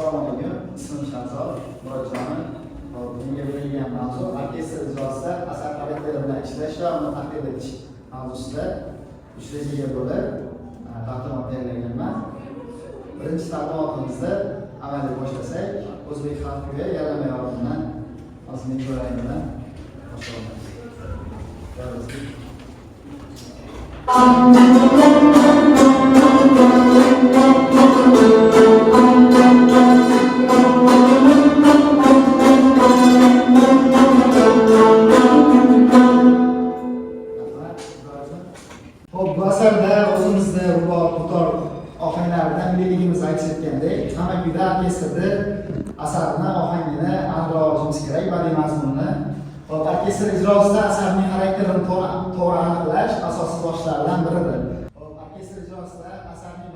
Assalomu alaykum. Ismim Shahzod Murodjonov. Menga berilgan mavzu orkestr ijrosida asar xarakteri bilan ishlash va uni taqdim etish mavzusida 3 rejaga bo'lib taqdimot berganman. Birinchi taqdimotimizda amalga boshlasak, o'zbek xalq kuyi Yalama yorimidan Ozmin Jo'rayev bilan boshlaymiz. Bu asarda o'zimizni rubob ohanglardan birligimiz aks etgandek, hamma kuyda orkestrda asarni ohangini aniqroq olishimiz kerak, badiiy mazmunni. Orkestr ijrosida asarning xarakterini to'g'ri aniqlash asosiy vositalardan biridir. Orkestr ijrosida asarning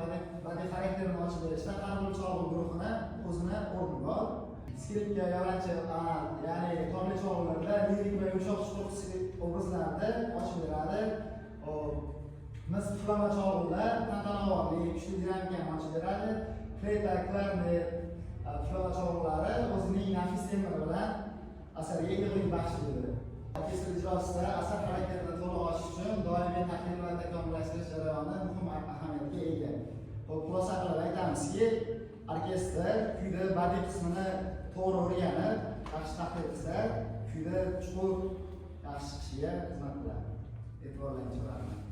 badiiy xarakterini ochib berishda har bir cholg'u guruhini o'zini o'rni bor. Skripka, yo'lanchi, ya'ni torli cholg'ularda lirik va yumshoq obrazlarni ochib beradi. Mis puflama cholg'ular tantanavorlik, kuchli dinamikani ochib beradi. Fleyta, klarnet, puflama cholg'ulari o'zining nafis temiri bilan asarga yig'lik baxshlaydi. Orkestr ijrosida asar xarakterini to'liq ochish uchun doimiy tahlil va takomillashtirish jarayoni muhim ahamiyatga ega. Xulosa qilib aytamizki, orkestr kuyda badiiy qismini to'g'ri o'rganib, yaxshi tahlil qilsa, kuyda chuqur yaxshi chiqishiga xizmat qiladi. E'tiborlaringizga rahmat.